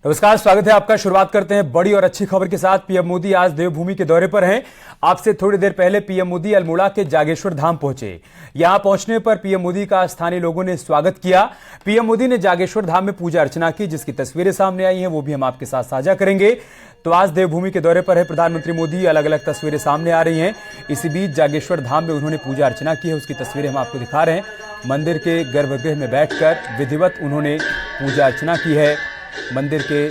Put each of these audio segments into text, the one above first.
नमस्कार, स्वागत है आपका। शुरुआत करते हैं बड़ी और अच्छी खबर के साथ। पीएम मोदी आज देवभूमि के दौरे पर हैं। आपसे थोड़ी देर पहले पीएम मोदी अल्मोड़ा के जागेश्वर धाम पहुंचे। यहां पहुंचने पर पीएम मोदी का स्थानीय लोगों ने स्वागत किया। पीएम मोदी ने जागेश्वर धाम में पूजा अर्चना की, जिसकी तस्वीरें सामने आई हैं, वो भी हम आपके साथ साझा करेंगे। तो आज देवभूमि के दौरे पर है प्रधानमंत्री मोदी। अलग अलग तस्वीरें सामने आ रही हैं। इसी बीच जागेश्वर धाम में उन्होंने पूजा अर्चना की है, उसकी तस्वीरें हम आपको दिखा रहे हैं। मंदिर के गर्भगृह में बैठकर विधिवत उन्होंने पूजा अर्चना की है। मंदिर के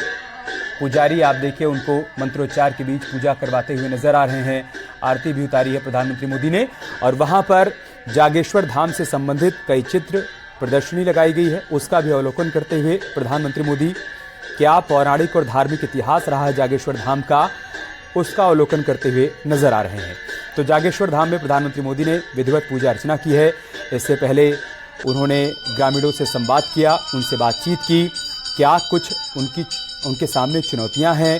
पुजारी आप देखिए, उनको मंत्रोच्चार के बीच पूजा करवाते हुए नजर आ रहे हैं। आरती भी उतारी है प्रधानमंत्री मोदी ने, और वहां पर जागेश्वर धाम से संबंधित कई चित्र प्रदर्शनी लगाई गई है, उसका भी अवलोकन करते हुए प्रधानमंत्री मोदी क्या पौराणिक और धार्मिक इतिहास रहा है जागेश्वर धाम का, उसका अवलोकन करते हुए नजर आ रहे हैं। तो जागेश्वर धाम में प्रधानमंत्री मोदी ने विधिवत पूजा अर्चना की है। इससे पहले उन्होंने ग्रामीणों से संवाद किया, उनसे बातचीत की। क्या कुछ उनके सामने चुनौतियां हैं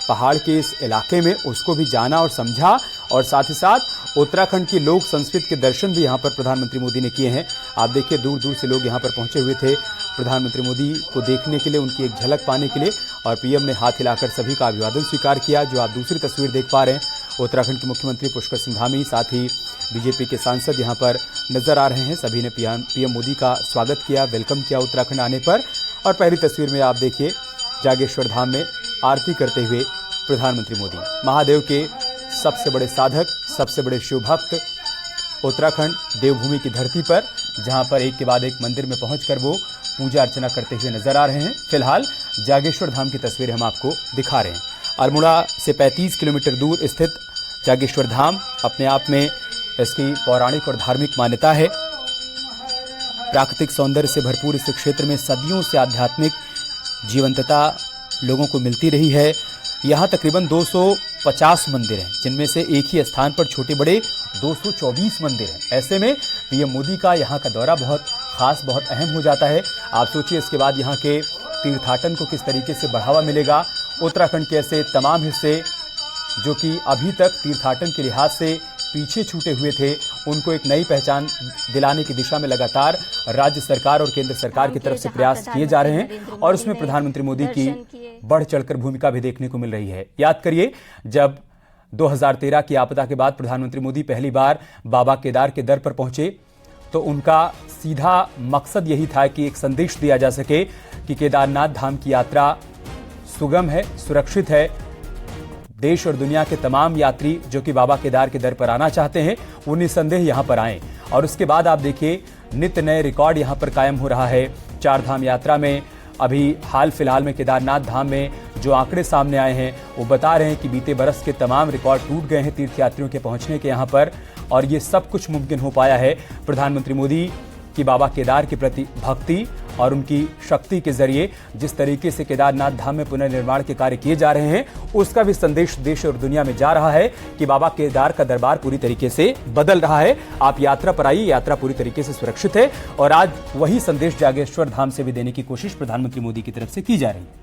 पहाड़ के इस इलाके में, उसको भी जाना और समझा। और साथ ही साथ उत्तराखंड की लोक संस्कृति के दर्शन भी यहां पर प्रधानमंत्री मोदी ने किए हैं। आप देखिए, दूर दूर से लोग यहां पर पहुंचे हुए थे प्रधानमंत्री मोदी को देखने के लिए, उनकी एक झलक पाने के लिए। और पीएम ने हाथ हिलाकर सभी का अभिवादन स्वीकार किया। जो आप दूसरी तस्वीर देख पा रहे हैं, उत्तराखंड के मुख्यमंत्री पुष्कर सिंह धामी, साथ ही बीजेपी के सांसद यहाँ पर नजर आ रहे हैं। सभी ने पीएम मोदी का स्वागत किया, वेलकम किया उत्तराखंड आने पर। और पहली तस्वीर में आप देखिए, जागेश्वर धाम में आरती करते हुए प्रधानमंत्री मोदी, महादेव के सबसे बड़े साधक, सबसे बड़े शिव भक्त, उत्तराखंड देवभूमि की धरती पर, जहां पर एक के बाद एक मंदिर में पहुंचकर वो पूजा अर्चना करते हुए नजर आ रहे हैं। फिलहाल जागेश्वर धाम की तस्वीरें हम आपको दिखा रहे हैं। अल्मोड़ा से 35 किलोमीटर दूर स्थित जागेश्वर धाम अपने आप में इसकी पौराणिक और धार्मिक मान्यता है। प्राकृतिक सौंदर्य से भरपूर इस क्षेत्र में सदियों से आध्यात्मिक जीवंतता लोगों को मिलती रही है। यहाँ तकरीबन 250 मंदिर हैं, जिनमें से एक ही स्थान पर छोटे बड़े 224 मंदिर हैं। ऐसे में पीएम मोदी का यहाँ का दौरा बहुत खास, बहुत अहम हो जाता है। आप सोचिए, इसके बाद यहाँ के तीर्थाटन को किस तरीके से बढ़ावा मिलेगा। उत्तराखंड के ऐसे तमाम हिस्से जो कि अभी तक तीर्थाटन के लिहाज से पीछे छूटे हुए थे, उनको एक नई पहचान दिलाने की दिशा में लगातार राज्य सरकार और केंद्र सरकार की तरफ से प्रयास किए जा रहे हैं। और उसमें प्रधानमंत्री मोदी की बढ़ चढ़कर भूमिका भी देखने को मिल रही है। याद करिए, जब 2013 की आपदा के बाद प्रधानमंत्री मोदी पहली बार बाबा केदार के दर पर पहुंचे, तो उनका सीधा मकसद यही था कि एक संदेश दिया जा सके कि केदारनाथ धाम की यात्रा सुगम है, सुरक्षित है। देश और दुनिया के तमाम यात्री जो कि बाबा केदार के दर पर आना चाहते हैं, वो निस्संदेह यहां पर आएं। और उसके बाद आप देखिए, नित्य नए रिकॉर्ड यहां पर कायम हो रहा है। चार धाम यात्रा में अभी हाल फिलहाल में केदारनाथ धाम में जो आंकड़े सामने आए हैं, वो बता रहे हैं कि बीते बरस के तमाम रिकॉर्ड टूट गए हैं तीर्थयात्रियों के पहुंचने के यहाँ पर। और ये सब कुछ मुमकिन हो पाया है प्रधानमंत्री मोदी की बाबा केदार के प्रति भक्ति और उनकी शक्ति के जरिए। जिस तरीके से केदारनाथ धाम में पुनर्निर्माण के कार्य किए जा रहे हैं, उसका भी संदेश देश और दुनिया में जा रहा है कि बाबा केदार का दरबार पूरी तरीके से बदल रहा है। आप यात्रा पर आइए, यात्रा पूरी तरीके से सुरक्षित है। और आज वही संदेश जागेश्वर धाम से भी देने की कोशिश प्रधानमंत्री मोदी की तरफ से की जा रही है।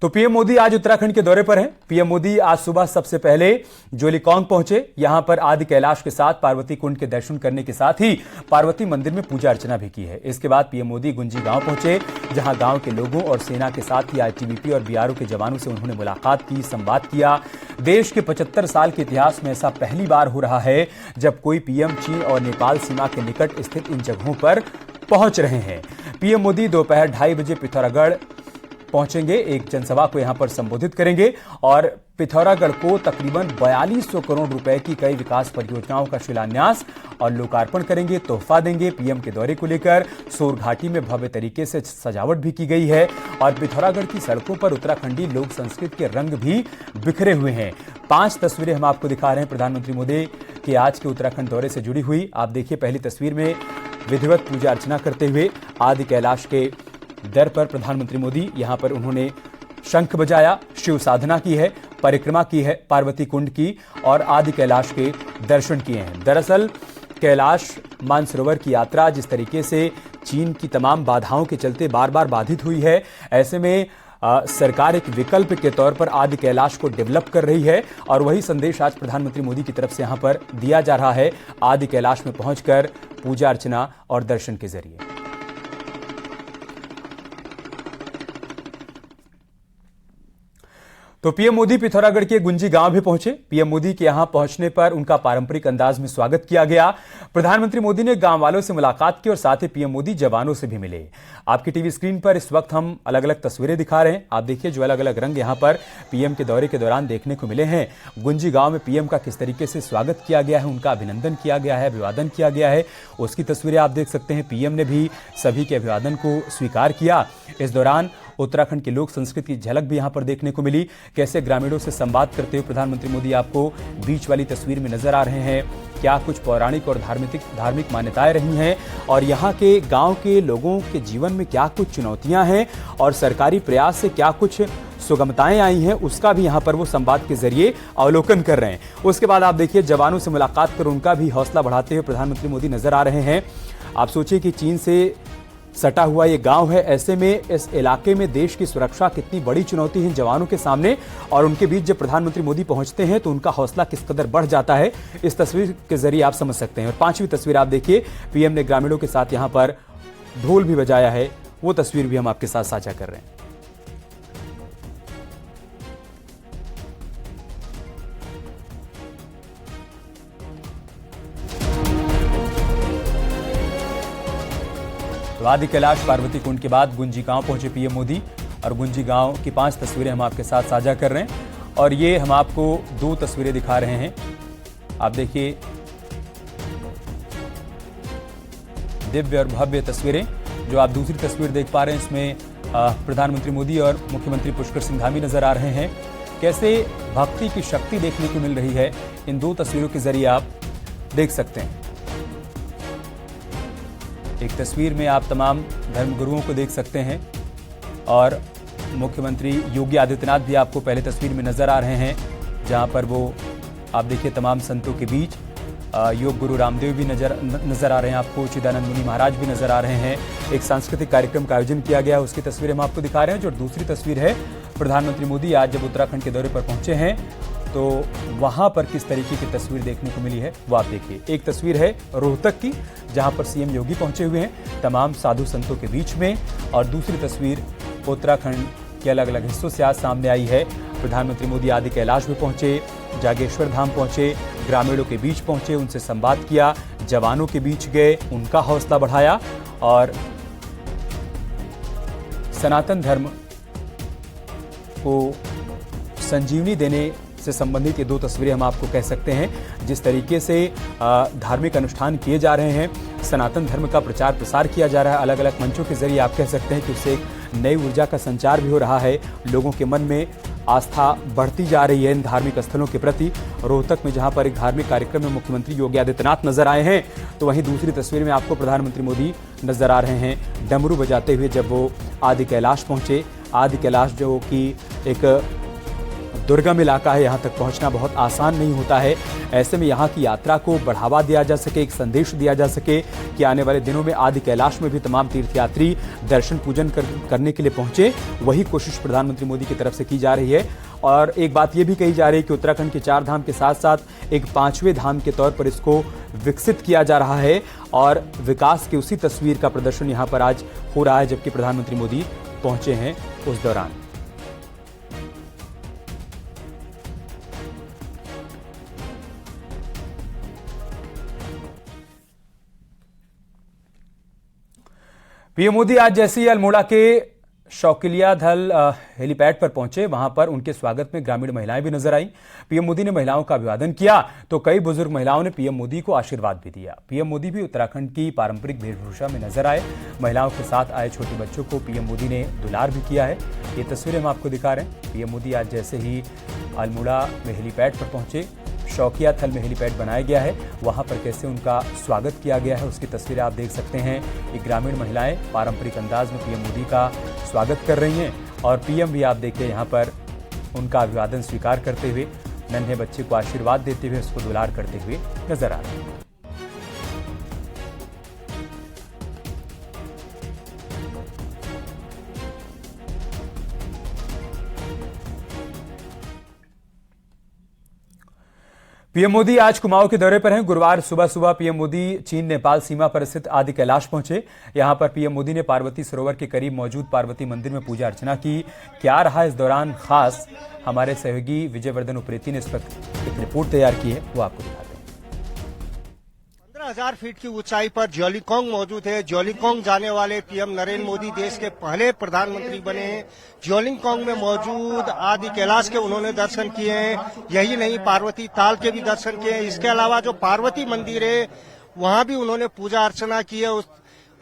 तो पीएम मोदी आज उत्तराखंड के दौरे पर हैं। पीएम मोदी आज सुबह सबसे पहले जोलीकौंग पहुंचे। यहां पर आदि कैलाश के साथ पार्वती कुंड के दर्शन करने के साथ ही पार्वती मंदिर में पूजा अर्चना भी की है। इसके बाद पीएम मोदी गुंजी गांव पहुंचे, जहां गांव के लोगों और सेना के साथ ही आईटीबीपी और बीआरओ के जवानों से उन्होंने मुलाकात की, संवाद किया। देश के 75 साल के इतिहास में ऐसा पहली बार हो रहा है जब कोई पीएम चीन और नेपाल सीमा के निकट स्थित इन जगहों पर पहुंच रहे हैं। पीएम मोदी दोपहर 2:30 बजे पिथौरागढ़ पहुंचेंगे, एक जनसभा को यहां पर संबोधित करेंगे और पिथौरागढ़ को तकरीबन 4200 करोड़ रुपए की कई विकास परियोजनाओं का शिलान्यास और लोकार्पण करेंगे, तोहफा देंगे। पीएम के दौरे को लेकर सोर घाटी में भव्य तरीके से सजावट भी की गई है और पिथौरागढ़ की सड़कों पर उत्तराखंडी लोक संस्कृति के रंग भी बिखरे हुए हैं। 5 तस्वीरें हम आपको दिखा रहे हैं प्रधानमंत्री मोदी के आज के उत्तराखंड दौरे से जुड़ी हुई। आप देखिए, पहली तस्वीर में विधिवत पूजा अर्चना करते हुए आदि कैलाश के दर पर प्रधानमंत्री मोदी, यहां पर उन्होंने शंख बजाया, शिव साधना की है, परिक्रमा की है पार्वती कुंड की और आदि कैलाश के दर्शन किए हैं। दरअसल कैलाश मानसरोवर की यात्रा जिस तरीके से चीन की तमाम बाधाओं के चलते बार बार बाधित हुई है, ऐसे में सरकार एक विकल्प के तौर पर आदि कैलाश को डेवलप कर रही है और वही संदेश आज प्रधानमंत्री मोदी की तरफ से यहां पर दिया जा रहा है आदि कैलाश में पहुंचकर पूजा अर्चना और दर्शन के जरिए। तो पीएम मोदी पिथौरागढ़ के गुंजी गांव भी पहुंचे। पीएम मोदी के यहां पहुंचने पर उनका पारंपरिक अंदाज में स्वागत किया गया। प्रधानमंत्री मोदी ने गांव वालों से मुलाकात की और साथ ही पीएम मोदी जवानों से भी मिले। आपकी टीवी स्क्रीन पर इस वक्त हम अलग अलग तस्वीरें दिखा रहे हैं। आप देखिए जो अलग अलग रंग यहां पर पीएम के दौरे के दौरान देखने को मिले हैं। गुंजी गांव में पीएम का किस तरीके से स्वागत किया गया है, उनका अभिनंदन किया गया है, अभिवादन किया गया है, उसकी तस्वीरें आप देख सकते हैं। पीएम ने भी सभी के अभिवादन को स्वीकार किया। इस दौरान उत्तराखंड की लोक संस्कृति की झलक भी यहां पर देखने को मिली। कैसे ग्रामीणों से संवाद करते हुए प्रधानमंत्री मोदी आपको बीच वाली तस्वीर में नजर आ रहे हैं। क्या कुछ पौराणिक और धार्मिक मान्यताएं रही हैं और यहाँ के गांव के लोगों के जीवन में क्या कुछ चुनौतियां हैं और सरकारी प्रयास से क्या कुछ सुगमताएं आई हैं, उसका भी यहाँ पर वो संवाद के जरिए अवलोकन कर रहे हैं। उसके बाद आप देखिए जवानों से मुलाकात कर उनका भी हौसला बढ़ाते हुए प्रधानमंत्री मोदी नजर आ रहे हैं। आप सोचिए कि चीन से सटा हुआ ये गांव है, ऐसे में इस इलाके में देश की सुरक्षा कितनी बड़ी चुनौती है जवानों के सामने, और उनके बीच जब प्रधानमंत्री मोदी पहुंचते हैं तो उनका हौसला किस कदर बढ़ जाता है, इस तस्वीर के जरिए आप समझ सकते हैं। और पांचवी तस्वीर आप देखिए, पीएम ने ग्रामीणों के साथ यहां पर ढोल भी बजाया है, वो तस्वीर भी हम आपके साथ साझा कर रहे हैं। तो आदि कैलाश पार्वती कुंड के बाद गुंजी गांव पहुंचे पीएम मोदी और गुंजी गांव की 5 तस्वीरें हम आपके साथ साझा कर रहे हैं। और ये हम आपको 2 तस्वीरें दिखा रहे हैं। आप देखिए दिव्य और भव्य तस्वीरें। जो आप दूसरी तस्वीर देख पा रहे हैं इसमें प्रधानमंत्री मोदी और मुख्यमंत्री पुष्कर सिंह धामी नजर आ रहे हैं। कैसे भक्ति की शक्ति देखने को मिल रही है, इन 2 तस्वीरों के जरिए आप देख सकते हैं। एक तस्वीर में आप तमाम धर्मगुरुओं को देख सकते हैं और मुख्यमंत्री योगी आदित्यनाथ भी आपको पहले तस्वीर में नजर आ रहे हैं, जहां पर वो आप देखिए तमाम संतों के बीच योग गुरु रामदेव भी नजर आ रहे हैं आपको, चिदानंद मुनि महाराज भी नजर आ रहे हैं। एक सांस्कृतिक कार्यक्रम का आयोजन किया गया, उसकी तस्वीरें हम आपको दिखा रहे हैं। जो दूसरी तस्वीर है, प्रधानमंत्री मोदी आज जब उत्तराखंड के दौरे पर पहुंचे हैं तो वहां पर किस तरीके की तस्वीर देखने को मिली है वो आप देखिए। एक तस्वीर है रोहतक की, जहां पर सीएम योगी पहुंचे हुए हैं तमाम साधु संतों के बीच में, और दूसरी तस्वीर उत्तराखंड के अलग अलग हिस्सों से आज सामने आई है। प्रधानमंत्री मोदी आदि कैलाश में पहुंचे, जागेश्वर धाम पहुंचे, ग्रामीणों के बीच पहुंचे, उनसे संवाद किया, जवानों के बीच गए, उनका हौसला बढ़ाया और सनातन धर्म को संजीवनी देने से संबंधित ये 2 तस्वीरें हम आपको कह सकते हैं। जिस तरीके से धार्मिक अनुष्ठान किए जा रहे हैं, सनातन धर्म का प्रचार प्रसार किया जा रहा है अलग अलग मंचों के जरिए, आप कह सकते हैं कि उससे एक नई ऊर्जा का संचार भी हो रहा है। लोगों के मन में आस्था बढ़ती जा रही है इन धार्मिक स्थलों के प्रति। रोहतक में जहां पर एक धार्मिक कार्यक्रम में मुख्यमंत्री योगी आदित्यनाथ नजर आए हैं, तो वहीं दूसरी तस्वीर में आपको प्रधानमंत्री मोदी नजर आ रहे हैं डमरू बजाते हुए जब वो आदि कैलाश पहुंचे। आदि कैलाश जो कि एक दुर्गम इलाका है, यहाँ तक पहुँचना बहुत आसान नहीं होता है। ऐसे में यहाँ की यात्रा को बढ़ावा दिया जा सके, एक संदेश दिया जा सके कि आने वाले दिनों में आदि कैलाश में भी तमाम तीर्थयात्री दर्शन पूजन करने के लिए पहुँचे, वही कोशिश प्रधानमंत्री मोदी की तरफ से की जा रही है। और एक बात ये भी कही जा रही है कि उत्तराखंड के 4 धाम के साथ साथ एक 5वें धाम के तौर पर इसको विकसित किया जा रहा है और विकास की उसी तस्वीर का प्रदर्शन यहाँ पर आज हो रहा है जबकि प्रधानमंत्री मोदी पहुँचे हैं उस दौरान। पीएम मोदी आज जैसे ही अल्मोड़ा के शौकिलिया धल हेलीपैड पर पहुंचे, वहां पर उनके स्वागत में ग्रामीण महिलाएं भी नजर आई। पीएम मोदी ने महिलाओं का अभिवादन किया तो कई बुजुर्ग महिलाओं ने पीएम मोदी को आशीर्वाद भी दिया। पीएम मोदी भी उत्तराखंड की पारंपरिक वेशभूषा में नजर आए। महिलाओं के साथ आए छोटे बच्चों को पीएम मोदी ने दुलार भी किया है। ये तस्वीरें हम आपको दिखा रहे हैं। पीएम मोदी आज जैसे ही अल्मोड़ा में हेलीपैड पर पहुंचे, शौकिया थल में हेलीपैड बनाया गया है, वहां पर कैसे उनका स्वागत किया गया है उसकी तस्वीरें आप देख सकते हैं। ये ग्रामीण महिलाएं पारंपरिक अंदाज में पीएम मोदी का स्वागत कर रही हैं और पीएम भी आप देखिए यहाँ पर उनका अभिवादन स्वीकार करते हुए, नन्हे बच्चे को आशीर्वाद देते हुए, उसको दुलार करते हुए नजर आ रहे हैं। पीएम मोदी आज कुमाऊं के दौरे पर हैं। गुरुवार सुबह सुबह पीएम मोदी चीन नेपाल सीमा पर स्थित आदि कैलाश पहुंचे। यहां पर पीएम मोदी ने पार्वती सरोवर के करीब मौजूद पार्वती मंदिर में पूजा अर्चना की। क्या रहा इस दौरान खास, हमारे सहयोगी विजयवर्धन उप्रेती ने इस पर एक रिपोर्ट तैयार की है, वो आपको दिखाते हैं। 15,000 फीट की ऊंचाई पर ज्वालीकोंग मौजूद है। ज्वालीकोंग जाने वाले पीएम नरेंद्र मोदी देश के पहले प्रधानमंत्री बने हैं। ज्वालीकोंग में मौजूद आदि कैलाश के उन्होंने दर्शन किए हैं। यही नहीं, पार्वती ताल के भी दर्शन किए हैं। इसके अलावा जो पार्वती मंदिर है वहां भी उन्होंने पूजा अर्चना की है।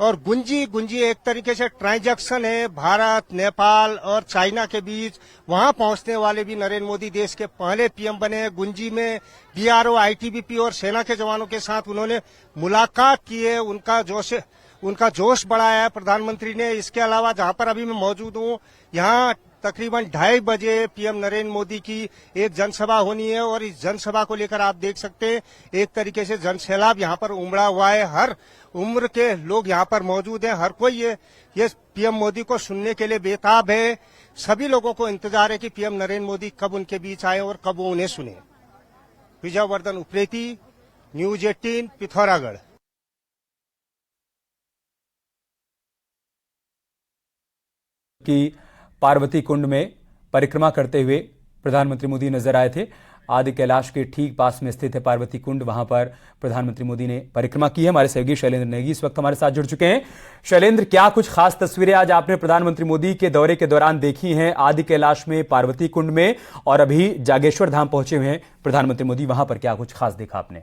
और गुंजी एक तरीके से ट्रांजैक्शन है भारत, नेपाल और चाइना के बीच। वहां पहुंचने वाले भी नरेंद्र मोदी देश के पहले पीएम बने हैं। गुंजी में बीआरओ, आईटीबीपी और सेना के जवानों के साथ उन्होंने मुलाकात की है। उनका जोश बढ़ाया है प्रधानमंत्री ने। इसके अलावा जहां पर अभी मैं मौजूद हूं, यहां तकरीबन 2:30 बजे पीएम नरेंद्र मोदी की एक जनसभा होनी है और इस जनसभा को लेकर आप देख सकते हैं एक तरीके से जनसैलाब यहां पर उमड़ा हुआ है। हर उम्र के लोग यहां पर मौजूद हैं। हर कोई ये पीएम मोदी को सुनने के लिए बेताब है। सभी लोगों को इंतजार है कि पीएम नरेंद्र मोदी कब उनके बीच आए और कब वो उन्हें सुने। विजयवर्धन उप्रेती, न्यूज 18, पिथौरागढ़। कि पार्वती कुंड में परिक्रमा करते हुए प्रधानमंत्री मोदी नजर आए थे। आदि कैलाश के ठीक पास में स्थित है पार्वती कुंड, वहां पर प्रधानमंत्री मोदी ने परिक्रमा की है। हमारे सहयोगी शैलेंद्र नेगी इस वक्त हमारे साथ जुड़ चुके हैं। शैलेंद्र, क्या कुछ खास तस्वीरें आज आपने प्रधानमंत्री मोदी के दौरे के दौरान देखी हैं आदि कैलाश में, पार्वती कुंड में, और अभी जागेश्वर धाम पहुंचे हुए हैं प्रधानमंत्री मोदी, वहां पर क्या कुछ खास देखा आपने?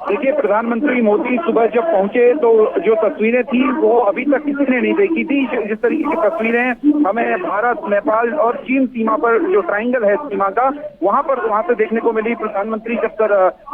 देखिए, प्रधानमंत्री मोदी सुबह जब पहुंचे तो जो तस्वीरें थी वो अभी तक किसी ने नहीं देखी थी। जिस तरीके की तस्वीरें हमें भारत, नेपाल और चीन सीमा पर जो ट्रायंगल है सीमा का, वहां से देखने को मिली। प्रधानमंत्री जब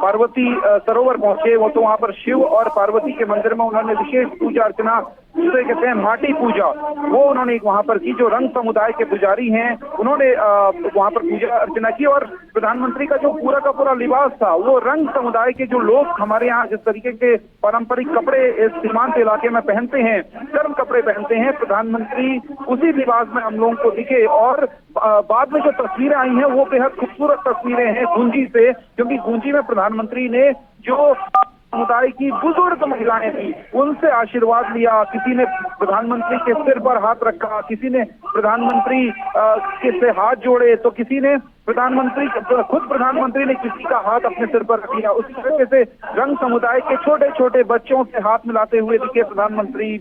पार्वती सरोवर पहुंचे वो तो वहां पर शिव और पार्वती के मंदिर में उन्होंने विशेष पूजा अर्चना, जिसे कहते हैं माटी पूजा, वो उन्होंने वहां पर की। जो रंग समुदाय के पुजारी हैं उन्होंने वहां पर पूजा अर्चना की। और प्रधानमंत्री का जो पूरा का पूरा लिबास था वो रंग समुदाय के जो लोग हमारे यहाँ जिस तरीके के पारंपरिक कपड़े इस सीमांत इलाके में पहनते हैं, गर्म कपड़े पहनते हैं, प्रधानमंत्री उसी लिबास में हम लोगों को दिखे। और बाद में जो तस्वीरें आई हैं वो बेहद खूबसूरत तस्वीरें हैं गुंजी से, क्योंकि गुंजी में प्रधानमंत्री ने जो समुदाय की बुजुर्ग महिलाएं थी उनसे आशीर्वाद लिया। किसी ने प्रधानमंत्री के सिर पर हाथ रखा, किसी ने प्रधानमंत्री के से हाथ जोड़े, तो किसी ने खुद प्रधानमंत्री ने किसी का हाथ अपने सिर पर रख लिया। उसी तरीके से रंग समुदाय के छोटे छोटे बच्चों से हाथ मिलाते हुए दिखे प्रधानमंत्री।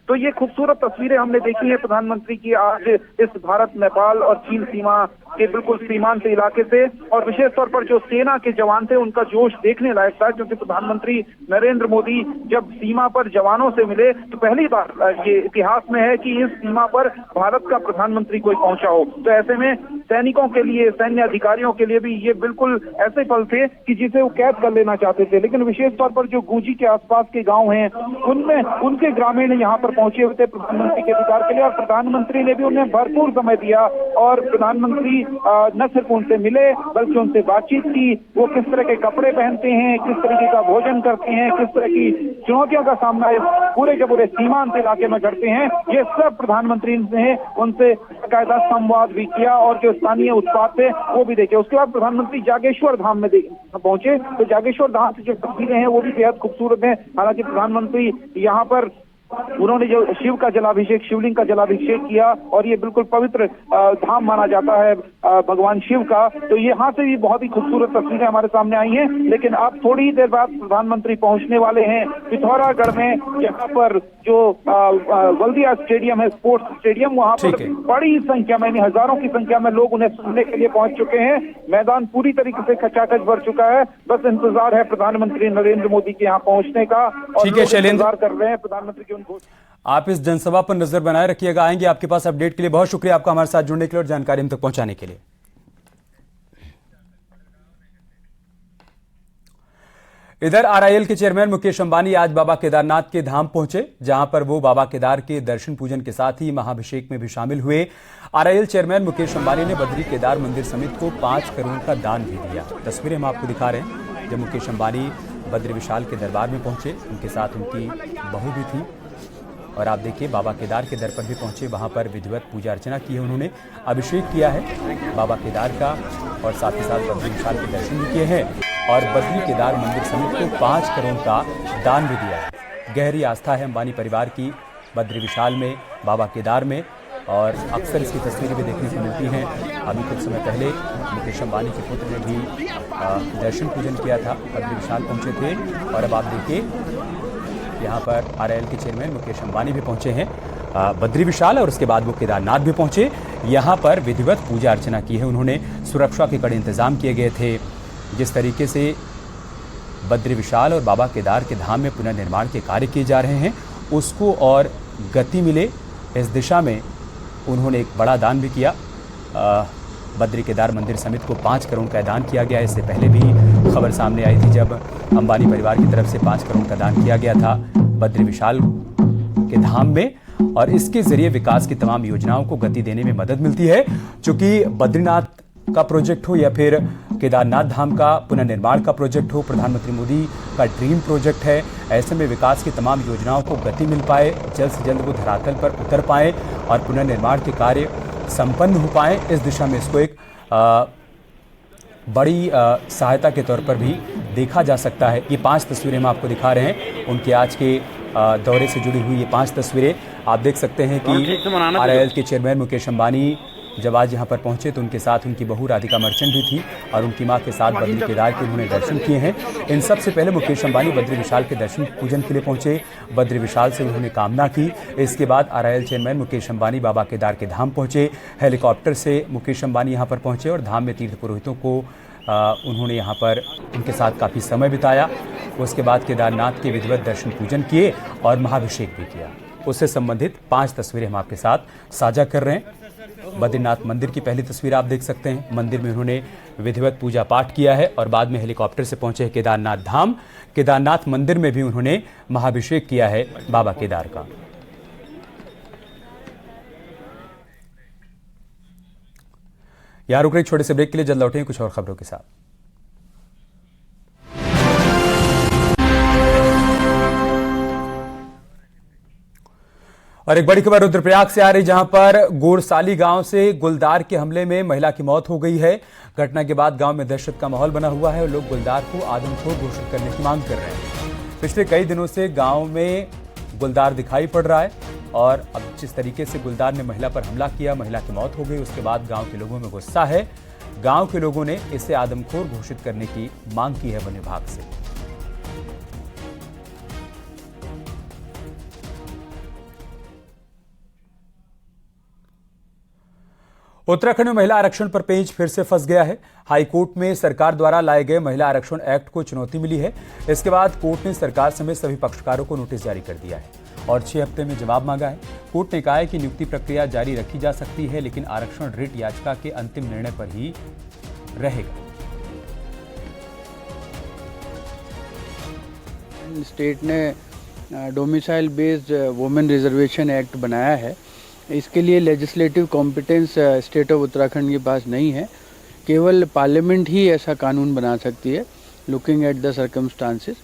तो ये खूबसूरत तस्वीरें हमने देखी है प्रधानमंत्री की आज इस भारत, नेपाल और चीन सीमा के बिल्कुल सीमांत इलाके से। और विशेष तौर पर जो सेना के जवान थे उनका जोश देखने लायक था, क्योंकि प्रधानमंत्री नरेंद्र मोदी जब सीमा पर जवानों से मिले तो पहली बार ये इतिहास में है कि इस सीमा पर भारत का प्रधानमंत्री कोई पहुंचा हो। तो ऐसे में सैनिकों के लिए, सैन्य अधिकारियों के लिए भी ये बिल्कुल ऐसे पल थे कि जिसे वो कैद कर लेना चाहते थे। लेकिन विशेष तौर पर जो गुंजी के आसपास के गांव हैं उनमें उनके ग्रामीण यहाँ पर पहुंचे हुए थे प्रधानमंत्री के इंतजार के लिए, और प्रधानमंत्री ने भी उन्हें भरपूर समय दिया। और प्रधानमंत्री न सिर्फ उनसे मिले बल्कि उनसे बातचीत की। वो किस तरह के कपड़े पहनते हैं, किस तरीके का भोजन करते हैं, किस तरह की चुनौतियों का सामना इस पूरे के पूरे सीमांत इलाके में करते हैं, ये सब प्रधानमंत्री ने उनसे बाकायदा संवाद भी किया और जो स्थानीय उत्पाद थे वो भी देखे। उसके बाद प्रधानमंत्री जागेश्वर धाम में पहुंचे। तो जागेश्वर धाम से जो तस्वीरें हैं वो भी बेहद खूबसूरत हैं। हालांकि प्रधानमंत्री यहाँ पर उन्होंने जो शिव का जलाभिषेक, शिवलिंग का जलाभिषेक किया, और ये बिल्कुल पवित्र धाम माना जाता है भगवान शिव का। तो यहाँ से भी बहुत ही खूबसूरत तस्वीरें हमारे सामने आई हैं। लेकिन अब थोड़ी ही देर बाद प्रधानमंत्री पहुंचने वाले हैं पिथौरागढ़ में, जहाँ पर जो बल्दिया स्टेडियम है, स्पोर्ट्स स्टेडियम, वहाँ पर बड़ी संख्या में, हजारों की संख्या में लोग उन्हें सुनने के लिए पहुंच चुके हैं। मैदान पूरी तरीके से खचाखच भर चुका है। बस इंतजार है प्रधानमंत्री नरेंद्र मोदी के यहाँ पहुंचने का, और इंतजार कर रहे हैं प्रधानमंत्री की। आप इस जनसभा पर नजर बनाए रखिएगा, आएंगे आपके पास अपडेट के लिए। बहुत शुक्रिया आपका हमारे साथ जुड़ने के लिए और जानकारी हम तक पहुंचाने के लिए। इधर आरआईएल के चेयरमैन मुकेश अंबानी आज बाबा केदारनाथ के धाम पहुंचे, जहां पर वो बाबा केदार के दर्शन पूजन के साथ ही महाभिषेक में भी शामिल हुए। आरआईएल चेयरमैन मुकेश अंबानी ने बद्री केदार मंदिर समिति को 5 करोड़ का दान भी दिया। तस्वीरें हम आपको दिखा रहे हैं जब मुकेश अंबानी बद्री विशाल के दरबार में पहुंचे। उनके साथ उनकी बहू भी थी और आप देखिए बाबा केदार के दर पर भी पहुंचे, वहां पर विधिवत पूजा अर्चना की है उन्होंने, अभिषेक किया है बाबा केदार का और साथ ही साथ बद्री विशाल के दर्शन भी किए हैं और बद्री केदार मंदिर समिति को 5 करोड़ का दान भी दिया है। गहरी आस्था है अंबानी परिवार की बद्री विशाल में, बाबा केदार में और अक्सर इसकी तस्वीरें भी देखने को मिलती हैं। अभी कुछ समय पहले मुकेश अंबानी के पुत्र ने भी दर्शन पूजन किया था, बद्री विशाल पहुंचे थे और अब आप देखिए यहाँ पर आरआईएल के चेयरमैन मुकेश अंबानी भी पहुंचे हैं बद्री विशाल और उसके बाद वो केदारनाथ भी पहुंचे। यहाँ पर विधिवत पूजा अर्चना की है उन्होंने, सुरक्षा के कड़े इंतजाम किए गए थे। जिस तरीके से बद्री विशाल और बाबा केदार के धाम में पुनर्निर्माण के कार्य किए जा रहे हैं उसको और गति मिले इस दिशा में उन्होंने एक बड़ा दान भी किया। बद्री केदार मंदिर समिति को 5 करोड़ का दान किया गया। इससे पहले भी खबर सामने आई थी जब अंबानी परिवार की तरफ से 5 करोड़ का दान किया गया था बद्री विशाल के धाम में और इसके जरिए विकास की तमाम योजनाओं को गति देने में मदद मिलती है। चूंकि बद्रीनाथ का प्रोजेक्ट हो या फिर केदारनाथ धाम का पुनर्निर्माण का प्रोजेक्ट हो, प्रधानमंत्री मोदी का ड्रीम प्रोजेक्ट है। ऐसे में विकास की तमाम योजनाओं को गति मिल पाए, जल्द से जल्द वो धरातल पर उतर पाए और पुनर्निर्माण के कार्य संपन्न हो पाए, इस दिशा में इसको एक बड़ी सहायता के तौर पर भी देखा जा सकता है। ये 5 तस्वीरें हम आपको दिखा रहे हैं उनके आज के दौरे से जुड़ी हुई। ये 5 तस्वीरें आप देख सकते हैं कि आरआईएल के चेयरमैन मुकेश अंबानी जब आज यहाँ पर पहुंचे तो उनके साथ उनकी बहू राधिका मर्चेंट भी थी और उनकी मां के साथ बद्री केदार के उन्होंने दर्शन किए हैं। इन सबसे पहले मुकेश अंबानी बद्री विशाल के दर्शन पूजन के लिए पहुंचे, बद्री विशाल से उन्होंने कामना की। इसके बाद आरआईएल चेयरमैन मुकेश अंबानी बाबा केदार के धाम पहुंचे, हेलीकॉप्टर से मुकेश अंबानी यहाँ पर पहुंचे और धाम में तीर्थ पुरोहितों को उन्होंने यहाँ पर उनके साथ काफ़ी समय बिताया। उसके बाद केदारनाथ के विधिवत दर्शन पूजन किए और महाभिषेक भी किया। उससे संबंधित 5 तस्वीरें हम आपके साथ साझा कर रहे हैं। बद्रीनाथ मंदिर की पहली तस्वीर आप देख सकते हैं। मंदिर में उन्होंने विधिवत पूजा पाठ किया है और बाद में हेलीकॉप्टर से पहुंचे केदारनाथ धाम। केदारनाथ मंदिर में भी उन्होंने महाभिषेक किया है बाबा केदार का। यहां रुक रहे छोटे से ब्रेक के लिए, जल्द लौटेंगे कुछ और खबरों के साथ। और एक बड़ी खबर रुद्रप्रयाग से आ रही, जहां पर गोरसाली गांव से गुलदार के हमले में महिला की मौत हो गई है। घटना के बाद गांव में दहशत का माहौल बना हुआ है और लोग गुलदार को आदमखोर घोषित करने की मांग कर रहे हैं। पिछले कई दिनों से गांव में गुलदार दिखाई पड़ रहा है और अब जिस तरीके से गुलदार ने महिला पर हमला किया, महिला की मौत हो गई, उसके बाद गांव के लोगों में गुस्सा है। गांव के लोगों ने इसे आदमखोर घोषित करने की मांग की है वन विभाग से। उत्तराखंड में महिला आरक्षण पर पेंच फिर से फंस गया है। हाईकोर्ट में सरकार द्वारा लाए गए महिला आरक्षण एक्ट को चुनौती मिली है। इसके बाद कोर्ट ने सरकार समेत सभी पक्षकारों को नोटिस जारी कर दिया है और 6 हफ्ते में जवाब मांगा है। कोर्ट ने कहा है कि नियुक्ति प्रक्रिया जारी रखी जा सकती है, लेकिन आरक्षण रिट याचिका के अंतिम निर्णय पर ही रहेगा। स्टेट ने domicile based women reservation act बनाया है। इसके लिए legislative competence state of Uttarakhand के पास नहीं है, केवल पार्लियामेंट ही ऐसा कानून बना सकती है, looking at the circumstances.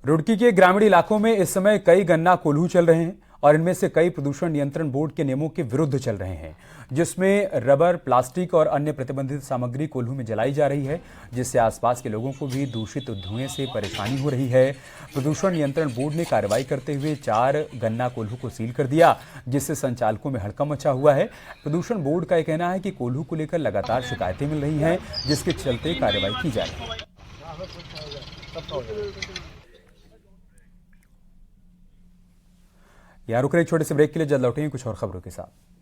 Roorkee के ग्रामीण इलाकों में इस समय कई गन्ना कोल्हू चल रहे हैं और इनमें से कई प्रदूषण नियंत्रण बोर्ड के नियमों के विरुद्ध चल रहे हैं, जिसमें रबर, प्लास्टिक और अन्य प्रतिबंधित सामग्री कोल्हू में जलाई जा रही है, जिससे आसपास के लोगों को भी दूषित धुएं से परेशानी हो रही है। प्रदूषण नियंत्रण बोर्ड ने कार्रवाई करते हुए 4 गन्ना कोल्हू को सील कर दिया, जिससे संचालकों में हड़कंप मचा हुआ है। प्रदूषण बोर्ड का यह कहना है कि कोल्हू को लेकर लगातार शिकायतें मिल रही हैं, जिसके चलते कार्रवाई की जा रही है। यहाँ रुक रहे छोटे से ब्रेक के लिए, जल्द लौटेंगे कुछ और खबरों के साथ।